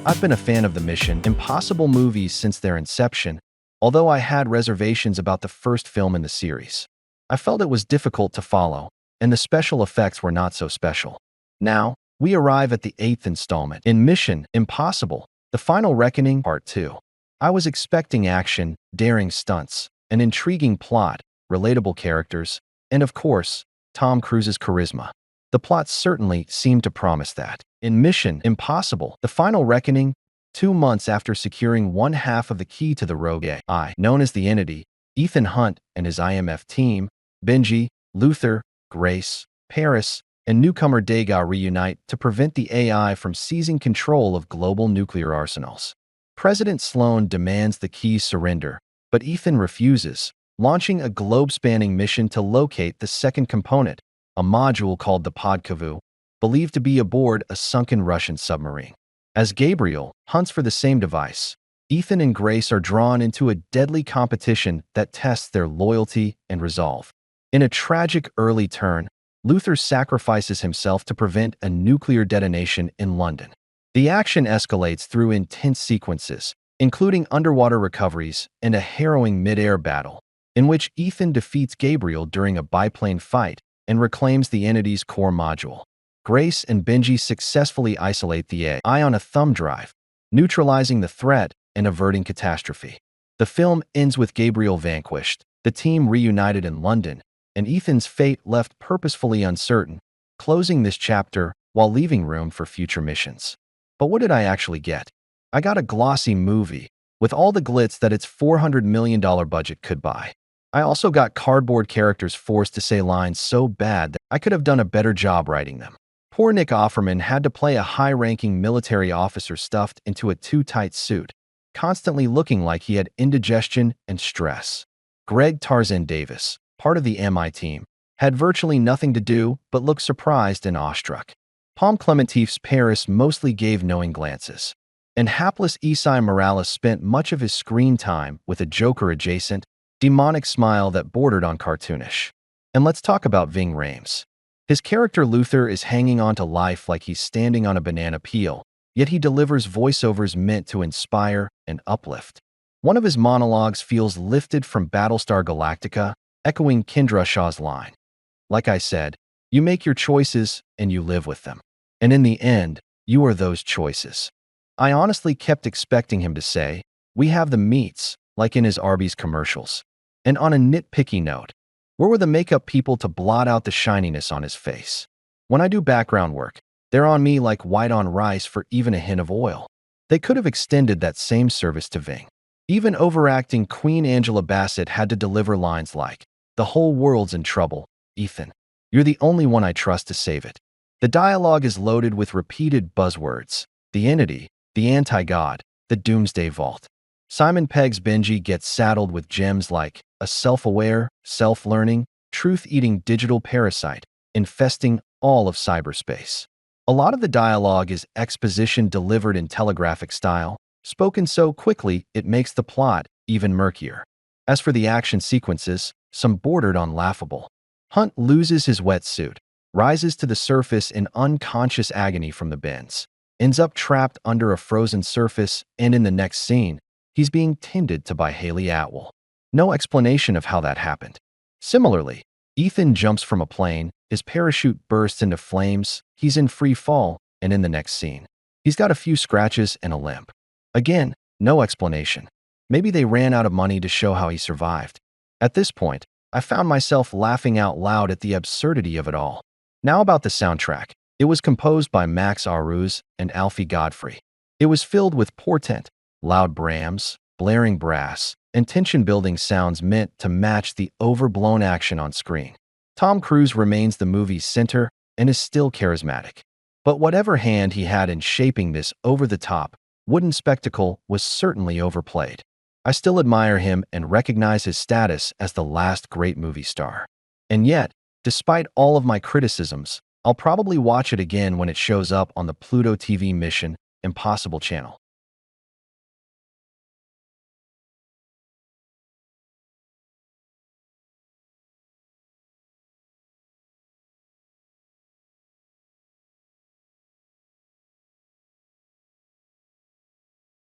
I've been a fan of the Mission Impossible movies since their inception, although I had reservations about the first film in the series. I felt it was difficult to follow, and the special effects were not so special. Now, we arrive at the 8th installment in Mission Impossible, The Final Reckoning Part 2. I was expecting action, daring stunts, an intriguing plot, relatable characters, and of course, Tom Cruise's charisma. The plot certainly seemed to promise that. In Mission Impossible, The Final Reckoning, 2 months after securing one half of the key to the rogue AI, known as the Entity, Ethan Hunt and his IMF team, Benji, Luther, Grace, Paris, and newcomer Degas reunite to prevent the AI from seizing control of global nuclear arsenals. President Sloan demands the keys surrender, but Ethan refuses, launching a globe-spanning mission to locate the second component, a module called the Podkovu, believed to be aboard a sunken Russian submarine. As Gabriel hunts for the same device, Ethan and Grace are drawn into a deadly competition that tests their loyalty and resolve. In a tragic early turn, Luther sacrifices himself to prevent a nuclear detonation in London. The action escalates through intense sequences, including underwater recoveries and a harrowing mid-air battle, in which Ethan defeats Gabriel during a biplane fight and reclaims the Entity's core module. Grace and Benji successfully isolate the AI on a thumb drive, neutralizing the threat and averting catastrophe. The film ends with Gabriel vanquished, the team reunited in London, and Ethan's fate left purposefully uncertain, closing this chapter while leaving room for future missions. But what did I actually get? I got a glossy movie, with all the glitz that its $400 million budget could buy. I also got cardboard characters forced to say lines so bad that I could have done a better job writing them. Poor Nick Offerman had to play a high-ranking military officer stuffed into a too-tight suit, constantly looking like he had indigestion and stress. Greg Tarzan Davis, part of the MI team, had virtually nothing to do but look surprised and awestruck. Palm Clementif's Paris mostly gave knowing glances, and hapless Esai Morales spent much of his screen time with a Joker-adjacent, demonic smile that bordered on cartoonish. And let's talk about Ving Rhames. His character Luther is hanging on to life like he's standing on a banana peel, yet he delivers voiceovers meant to inspire and uplift. One of his monologues feels lifted from Battlestar Galactica, echoing Kendra Shaw's line. Like I said, you make your choices and you live with them. And in the end, you are those choices. I honestly kept expecting him to say, "We have the meats," like in his Arby's commercials. And on a nitpicky note, where were the makeup people to blot out the shininess on his face? When I do background work, they're on me like white on rice for even a hint of oil. They could have extended that same service to Ving. Even overacting Queen Angela Bassett had to deliver lines like, "The whole world's in trouble, Ethan. You're the only one I trust to save it." The dialogue is loaded with repeated buzzwords: the Entity, the anti-god, the Doomsday Vault. Simon Pegg's Benji gets saddled with gems like a self-aware, self-learning, truth-eating digital parasite infesting all of cyberspace. A lot of the dialogue is exposition delivered in telegraphic style, spoken so quickly it makes the plot even murkier. As for the action sequences, some bordered on laughable. Hunt loses his wetsuit, rises to the surface in unconscious agony from the bends, ends up trapped under a frozen surface, and in the next scene, he's being tended to by Haley Atwell. No explanation of how that happened. Similarly, Ethan jumps from a plane, his parachute bursts into flames, he's in free fall, and in the next scene, he's got a few scratches and a limp. Again, no explanation. Maybe they ran out of money to show how he survived. At this point, I found myself laughing out loud at the absurdity of it all. Now about the soundtrack. It was composed by Max Aruz and Alfie Godfrey. It was filled with portent, loud brams, blaring brass, and tension-building sounds meant to match the overblown action on screen. Tom Cruise remains the movie's center and is still charismatic. But whatever hand he had in shaping this over-the-top, wooden spectacle was certainly overplayed. I still admire him and recognize his status as the last great movie star. And yet, despite all of my criticisms, I'll probably watch it again when it shows up on the Pluto TV Mission Impossible channel.